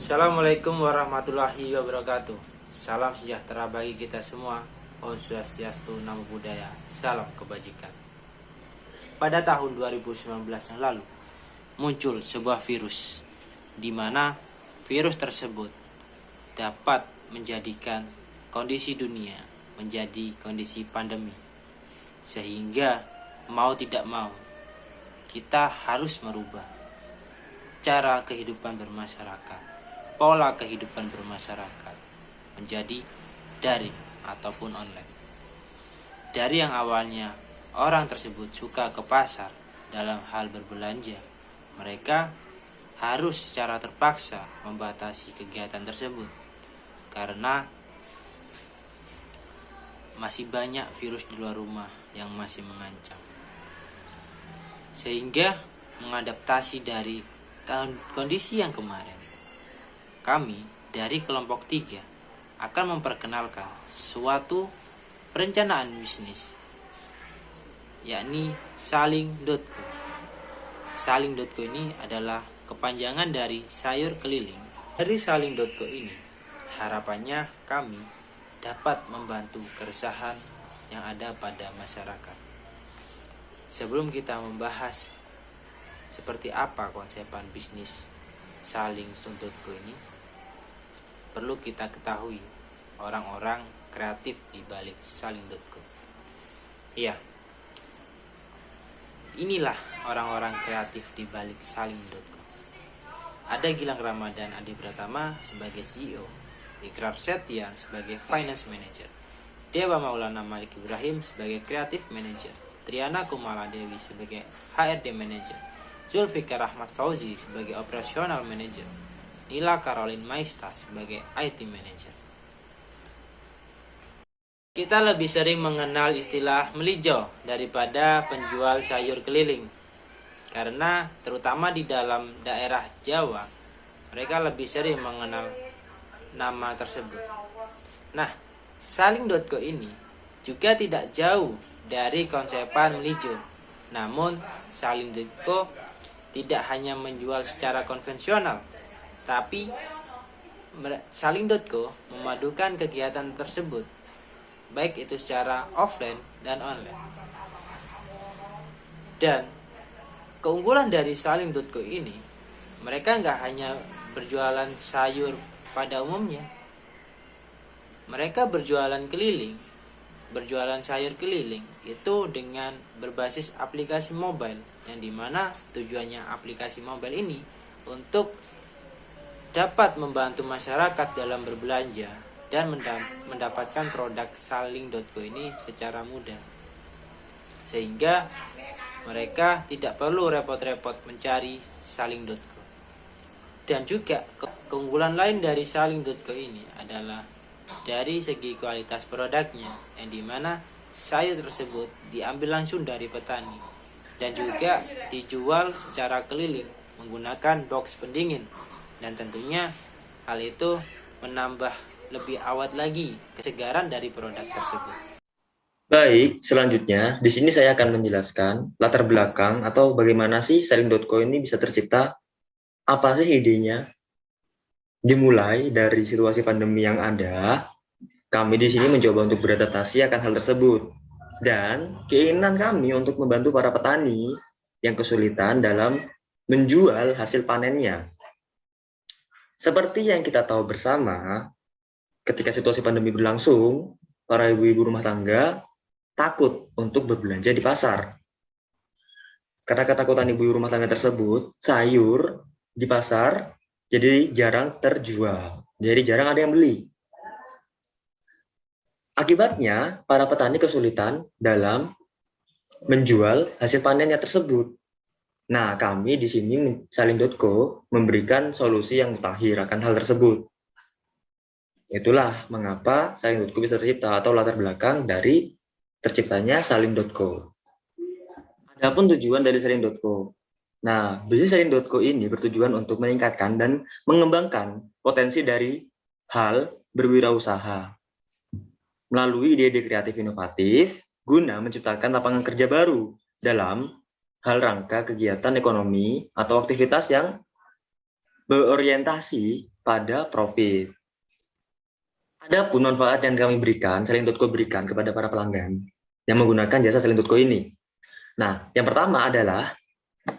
Assalamualaikum warahmatullahi wabarakatuh. Salam sejahtera bagi kita semua. Om Swastiastu, Namo Buddhaya, salam kebajikan. Pada tahun 2019 yang lalu muncul sebuah virus, di mana virus tersebut dapat menjadikan kondisi dunia menjadi kondisi pandemi. Sehingga mau tidak mau kita harus merubah cara kehidupan bermasyarakat, pola kehidupan bermasyarakat menjadi daring ataupun online. Dari yang awalnya orang tersebut suka ke pasar dalam hal berbelanja, mereka harus secara terpaksa membatasi kegiatan tersebut karena masih banyak virus di luar rumah yang masih mengancam. Sehingga mengadaptasi dari kondisi yang kemarin, kami dari kelompok 3 akan memperkenalkan suatu perencanaan bisnis, yakni Saling.co. Saling.co ini adalah kepanjangan dari sayur keliling. Dari Saling.co ini, harapannya kami dapat membantu keresahan yang ada pada masyarakat. Sebelum kita membahas seperti apa konsepan bisnis Saling.co ini, perlu kita ketahui orang-orang kreatif di balik Saling.co. Iya, inilah orang-orang kreatif di balik Saling.co. Ada Gilang Ramadan Adi Pratama sebagai CEO, Ikrar Setian sebagai Finance Manager, Dewa Maulana Malik Ibrahim sebagai Creative Manager, Triana Kumala Dewi sebagai HRD Manager, Zulfikar Ahmad Fauzi sebagai Operational Manager, Nila Caroline Maista sebagai IT Manager. Kita lebih sering mengenal istilah melijo daripada penjual sayur keliling, karena terutama di dalam daerah Jawa, mereka lebih sering mengenal nama tersebut. Nah, Saling.co ini juga tidak jauh dari konsepan melijo. Namun, Saling.co tidak hanya menjual secara konvensional, tapi Saling.co memadukan kegiatan tersebut, baik itu secara offline dan online. Dan keunggulan dari Saling.co ini, mereka nggak hanya berjualan sayur pada umumnya, mereka berjualan sayur keliling itu dengan berbasis aplikasi mobile, yang dimana tujuannya aplikasi mobile ini untuk dapat membantu masyarakat dalam berbelanja dan mendapatkan produk Saling.co ini secara mudah, sehingga mereka tidak perlu repot-repot mencari Saling.co. Dan juga keunggulan lain dari Saling.co ini adalah dari segi kualitas produknya, yang dimana sayur tersebut diambil langsung dari petani dan juga dijual secara keliling menggunakan box pendingin, dan tentunya hal itu menambah lebih awet lagi kesegaran dari produk tersebut. Baik, selanjutnya di sini saya akan menjelaskan latar belakang atau bagaimana sih Saling.co ini bisa tercipta. Apa sih idenya? Dimulai dari situasi pandemi yang ada, kami di sini mencoba untuk beradaptasi akan hal tersebut, dan keinginan kami untuk membantu para petani yang kesulitan dalam menjual hasil panennya. Seperti yang kita tahu bersama, ketika situasi pandemi berlangsung, para ibu-ibu rumah tangga takut untuk berbelanja di pasar. Karena ketakutan ibu-ibu rumah tangga tersebut, sayur di pasar jadi jarang terjual, jadi jarang ada yang beli. Akibatnya, para petani kesulitan dalam menjual hasil panennya tersebut. Nah, kami di sini Saling.co memberikan solusi yang mutakhir akan hal tersebut. Itulah mengapa Saling.co bisa tercipta atau latar belakang dari terciptanya Saling.co. Adapun tujuan dari Saling.co. Nah, bisnis Saling.co ini bertujuan untuk meningkatkan dan mengembangkan potensi dari hal berwirausaha melalui ide-ide kreatif inovatif guna menciptakan lapangan kerja baru dalam hal rangka kegiatan ekonomi atau aktivitas yang berorientasi pada profit. Adapun manfaat yang kami berikan, Selling.co berikan kepada para pelanggan yang menggunakan jasa Selling.co ini. Nah, yang pertama adalah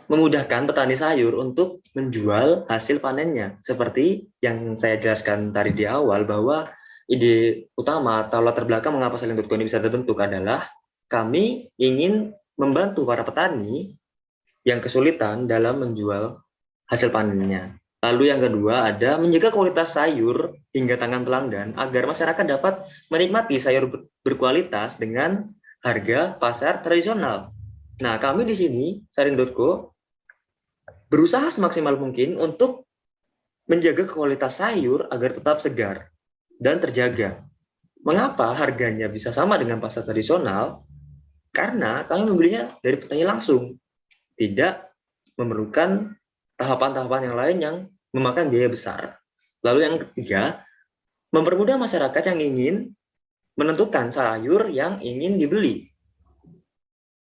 memudahkan petani sayur untuk menjual hasil panennya. Seperti yang saya jelaskan tadi di awal, bahwa ide utama atau latar belakang mengapa Selling.co ini bisa terbentuk adalah kami ingin membantu para petani yang kesulitan dalam menjual hasil panennya. Lalu yang kedua ada menjaga kualitas sayur hingga tangan pelanggan agar masyarakat dapat menikmati sayur berkualitas dengan harga pasar tradisional. Nah, kami di sini, Selling.co, berusaha semaksimal mungkin untuk menjaga kualitas sayur agar tetap segar dan terjaga. Mengapa harganya bisa sama dengan pasar tradisional? Karena kami membelinya dari petani langsung, tidak memerlukan tahapan-tahapan yang lain yang memakan biaya besar. Lalu yang ketiga, mempermudah masyarakat yang ingin menentukan sayur yang ingin dibeli.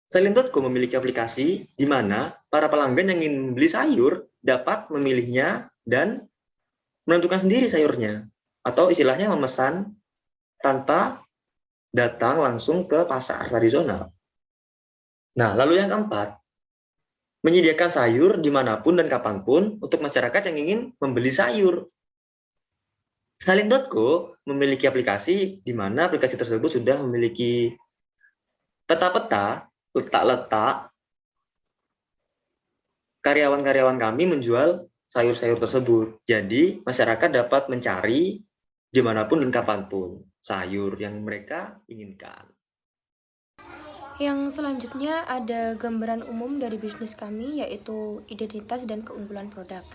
Selling.co memiliki aplikasi di mana para pelanggan yang ingin membeli sayur dapat memilihnya dan menentukan sendiri sayurnya, atau istilahnya memesan tanpa datang langsung ke pasar tradisional. Nah, lalu yang keempat, menyediakan sayur dimanapun dan kapanpun untuk masyarakat yang ingin membeli sayur. Selling.co memiliki aplikasi di mana aplikasi tersebut sudah memiliki peta-peta letak-letak karyawan-karyawan kami menjual sayur-sayur tersebut. Jadi masyarakat dapat mencari dimanapun dan kapanpun sayur yang mereka inginkan. Yang selanjutnya ada gambaran umum dari bisnis kami, yaitu identitas dan keunggulan produk.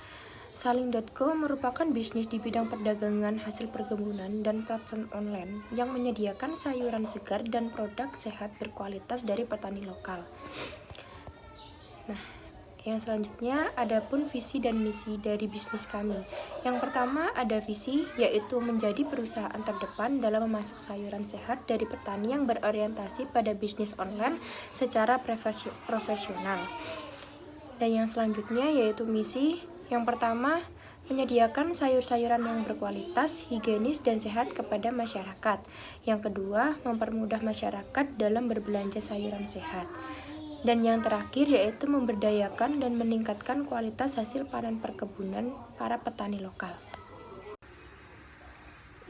Selling.co merupakan bisnis di bidang perdagangan hasil perkebunan dan platform online yang menyediakan sayuran segar dan produk sehat berkualitas dari petani lokal. Nah, yang selanjutnya ada pun visi dan misi dari bisnis kami. Yang pertama ada visi, yaitu menjadi perusahaan terdepan dalam memasok sayuran sehat dari petani yang berorientasi pada bisnis online secara profesional. Dan yang selanjutnya yaitu misi. Yang pertama, menyediakan sayur-sayuran yang berkualitas, higienis, dan sehat kepada masyarakat. Yang kedua, mempermudah masyarakat dalam berbelanja sayuran sehat. Dan yang terakhir yaitu memberdayakan dan meningkatkan kualitas hasil panen perkebunan para petani lokal.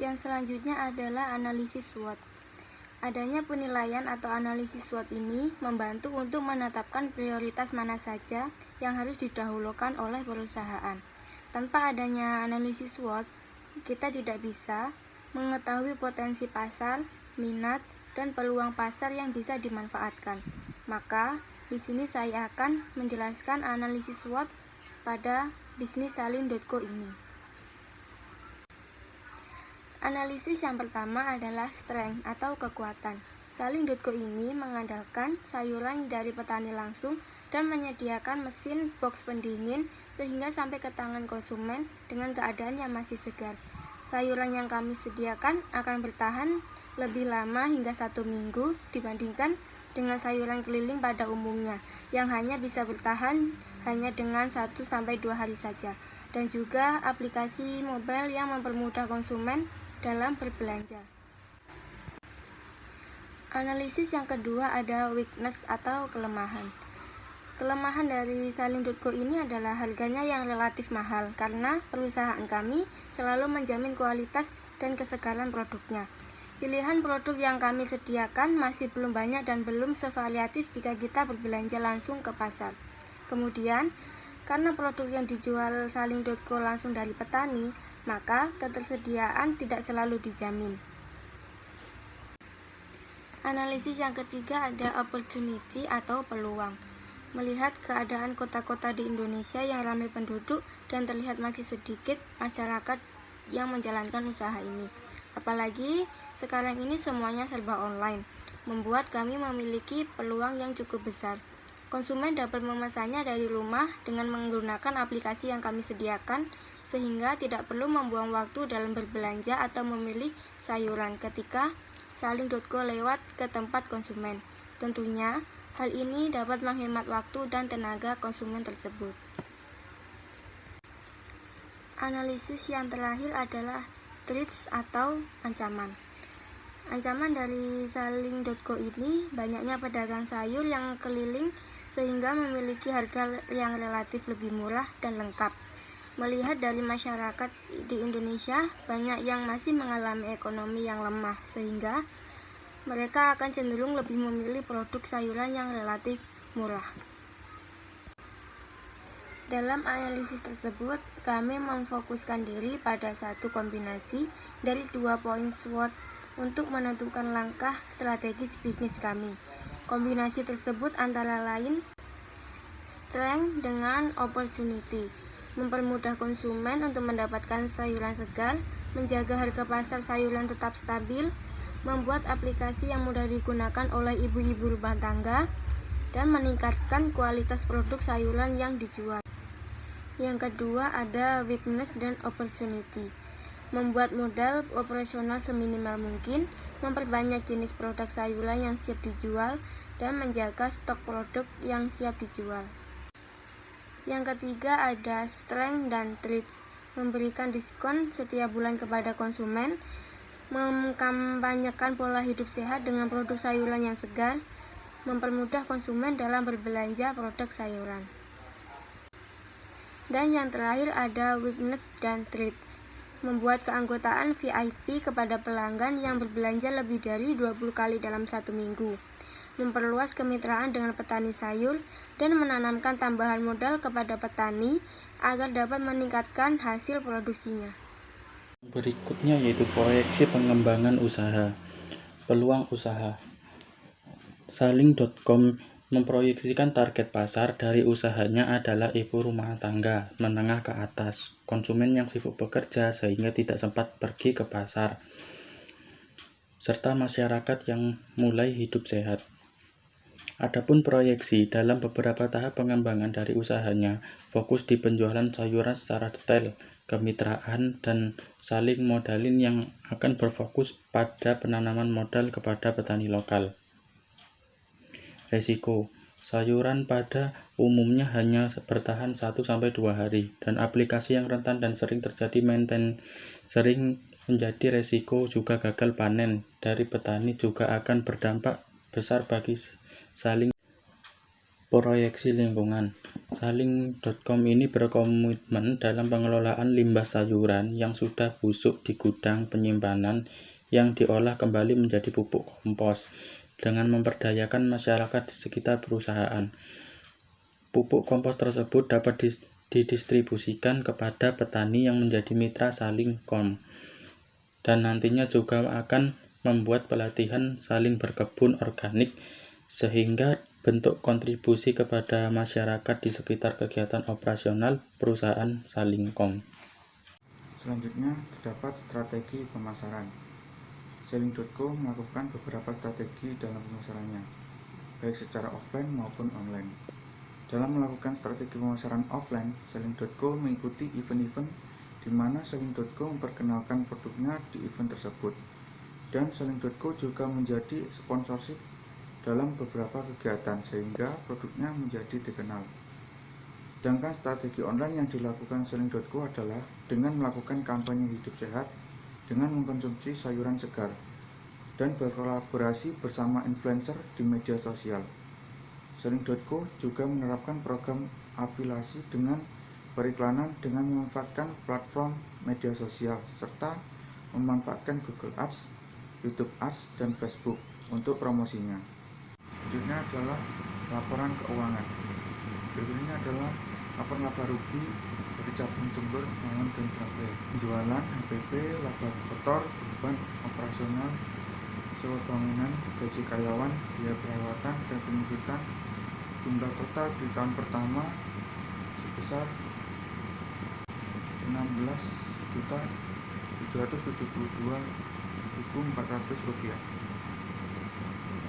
Yang selanjutnya adalah analisis SWOT. Adanya penilaian atau analisis SWOT ini membantu untuk menetapkan prioritas mana saja yang harus didahulukan oleh perusahaan. Tanpa adanya analisis SWOT, kita tidak bisa mengetahui potensi pasar, minat, dan peluang pasar yang bisa dimanfaatkan. Maka, di sini saya akan menjelaskan analisis SWOT pada bisnis Selling.co ini. Analisis yang pertama adalah strength atau kekuatan. Selling.co ini mengandalkan sayuran dari petani langsung dan menyediakan mesin box pendingin sehingga sampai ke tangan konsumen dengan keadaan yang masih segar. Sayuran yang kami sediakan akan bertahan lebih lama hingga 1 minggu dibandingkan dengan sayuran keliling pada umumnya yang hanya bisa bertahan hanya dengan 1-2 hari saja. Dan juga aplikasi mobile yang mempermudah konsumen dalam berbelanja. Analisis yang kedua ada weakness atau kelemahan. Kelemahan dari Selling.co ini adalah harganya yang relatif mahal karena perusahaan kami selalu menjamin kualitas dan kesegaran produknya. Pilihan produk yang kami sediakan masih belum banyak dan belum sevariatif jika kita berbelanja langsung ke pasar. Kemudian, karena produk yang dijual Selling.co langsung dari petani, maka ketersediaan tidak selalu dijamin. Analisis yang ketiga ada opportunity atau peluang. Melihat keadaan kota-kota di Indonesia yang ramai penduduk dan terlihat masih sedikit masyarakat yang menjalankan usaha ini. Apalagi sekarang ini semuanya serba online, membuat kami memiliki peluang yang cukup besar. Konsumen dapat memesannya dari rumah dengan menggunakan aplikasi yang kami sediakan, sehingga tidak perlu membuang waktu dalam berbelanja atau memilih sayuran ketika Selling.co lewat ke tempat konsumen. Tentunya, hal ini dapat menghemat waktu dan tenaga konsumen tersebut. Analisis yang terakhir adalah threats atau ancaman. Ancaman dari saling.co ini banyaknya pedagang sayur yang keliling sehingga memiliki harga yang relatif lebih murah dan lengkap. Melihat dari masyarakat di Indonesia, banyak yang masih mengalami ekonomi yang lemah sehingga mereka akan cenderung lebih memilih produk sayuran yang relatif murah. Dalam analisis tersebut, kami memfokuskan diri pada satu kombinasi dari 2 poin SWOT untuk menentukan langkah strategis bisnis kami. Kombinasi tersebut antara lain strength dengan opportunity, mempermudah konsumen untuk mendapatkan sayuran segar, menjaga harga pasar sayuran tetap stabil, membuat aplikasi yang mudah digunakan oleh ibu-ibu rumah tangga, dan meningkatkan kualitas produk sayuran yang dijual. Yang kedua ada weakness dan opportunity, membuat modal operasional seminimal mungkin, memperbanyak jenis produk sayuran yang siap dijual, dan menjaga stok produk yang siap dijual. Yang ketiga ada strength dan threats, memberikan diskon setiap bulan kepada konsumen, mengkampanyekan pola hidup sehat dengan produk sayuran yang segar, mempermudah konsumen dalam berbelanja produk sayuran. Dan yang terakhir ada weakness dan threats, membuat keanggotaan VIP kepada pelanggan yang berbelanja lebih dari 20 kali dalam 1 minggu, memperluas kemitraan dengan petani sayur, dan menanamkan tambahan modal kepada petani agar dapat meningkatkan hasil produksinya. Berikutnya yaitu proyeksi pengembangan usaha. Peluang usaha. Saling.com memproyeksikan target pasar dari usahanya adalah ibu rumah tangga menengah ke atas, konsumen yang sibuk bekerja sehingga tidak sempat pergi ke pasar, serta masyarakat yang mulai hidup sehat. Adapun proyeksi dalam beberapa tahap pengembangan dari usahanya fokus di penjualan sayuran secara detail, kemitraan, dan saling modalin yang akan berfokus pada penanaman modal kepada petani lokal. Resiko. Sayuran pada umumnya hanya bertahan 1-2 hari, dan aplikasi yang rentan dan sering terjadi maintenance sering menjadi resiko juga gagal panen dari petani juga akan berdampak besar bagi saling. Proyeksi lingkungan. Saling.com ini berkomitmen dalam pengelolaan limbah sayuran yang sudah busuk di gudang penyimpanan yang diolah kembali menjadi pupuk kompos dengan memperdayakan masyarakat di sekitar perusahaan. Pupuk kompos tersebut dapat didistribusikan kepada petani yang menjadi mitra Saling.com, dan nantinya juga akan membuat pelatihan saling berkebun organik sehingga bentuk kontribusi kepada masyarakat di sekitar kegiatan operasional perusahaan Saling.com. Selanjutnya terdapat strategi pemasaran. Saling.co melakukan beberapa strategi dalam pemasarannya, baik secara offline maupun online. Dalam melakukan strategi pemasaran offline, Saling.co mengikuti event-event di mana Saling.co memperkenalkan produknya di event tersebut. Dan Saling.co juga menjadi sponsorship dalam beberapa kegiatan sehingga produknya menjadi dikenal. Sedangkan strategi online yang dilakukan Saling.co adalah dengan melakukan kampanye hidup sehat dengan mengkonsumsi sayuran segar dan berkolaborasi bersama influencer di media sosial. Saling.co juga menerapkan program afiliasi dengan periklanan dengan memanfaatkan platform media sosial serta memanfaatkan Google Ads, YouTube Ads, dan Facebook untuk promosinya. Selanjutnya adalah laporan keuangan. Berikut ini adalah laporan laba rugi dari cabang Jember, Malang, dan Surabaya. Penjualan, HPP, laba kotor, beban operasional, sewa bangunan, gaji karyawan, biaya perawatan, dan penyusutan. Jumlah total di tahun pertama sebesar Rp16.772.400.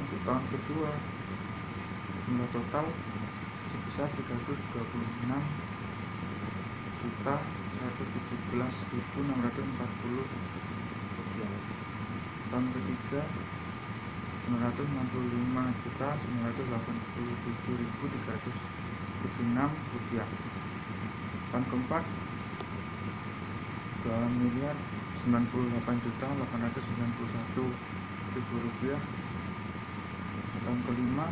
Untuk tahun kedua, jumlah total sebesar Rp326.117.640. Tahun ketiga, Rp965.987.376. Tahun keempat, 2.098.891.000 rupiah. Tahun kelima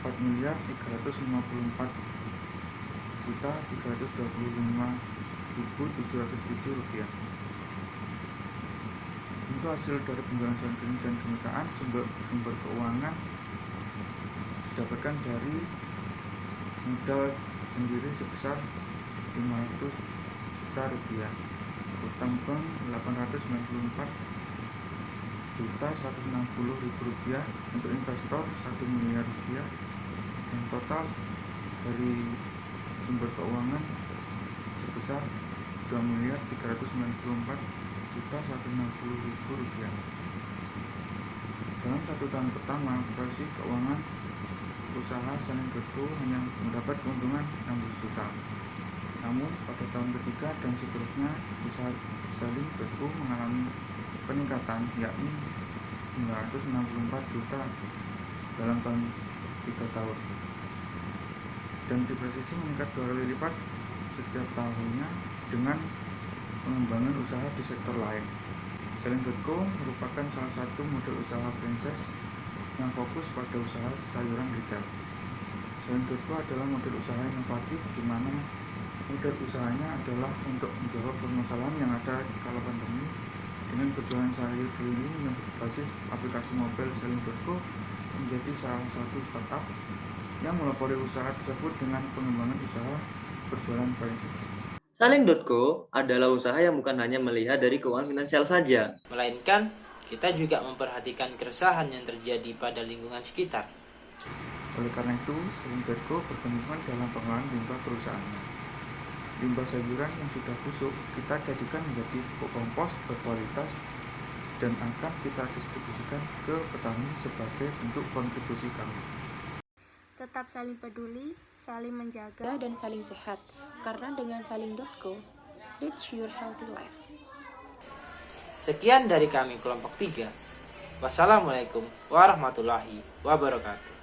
4.354.325.707 rupiah. Untuk hasil dari penjualan saham klinik dan kemitraan, sumber keuangan didapatkan dari modal sendiri sebesar 500 juta rupiah, utang bank 894.160.000 rupiah, untuk investor 1 miliar rupiah, dan total dari sumber keuangan sebesar 2.394.160.000 rupiah. Dalam 1 tahun pertama operasi keuangan, usaha Saling.co hanya mendapat keuntungan 16 juta. Namun pada tahun ketiga dan seterusnya, usaha Saling.co mengalami peningkatan, yakni 964 juta dalam tahun 3 tahun, dan diprestasi meningkat 2 kali lipat setiap tahunnya dengan pengembangan usaha di sektor lain. Saling.co merupakan salah satu model usaha franchise yang fokus pada usaha sayuran retail. Saling.co adalah model usaha inovatif di mana model usahanya adalah untuk menjawab permasalahan yang ada kala pandemi dengan berjualan sayur keliling yang berbasis aplikasi mobile. Saling.co menjadi salah satu startup yang melopori usaha tersebut dengan pengembangan usaha berjualan franchise. Saling.co adalah usaha yang bukan hanya melihat dari keuangan finansial saja, Melainkan, kita juga memperhatikan keresahan yang terjadi pada lingkungan sekitar. Oleh karena itu, Saling.co berkomitmen dalam pengelolaan limbah perusahaannya. Limbah sayuran yang sudah busuk kita jadikan menjadi pupuk kompos berkualitas dan akan kita distribusikan ke petani sebagai bentuk kontribusi kami. Tetap saling peduli, saling menjaga, Dan saling sehat, karena dengan Saling.co, reach your healthy life. Sekian dari kami kelompok 3. Wassalamualaikum warahmatullahi wabarakatuh.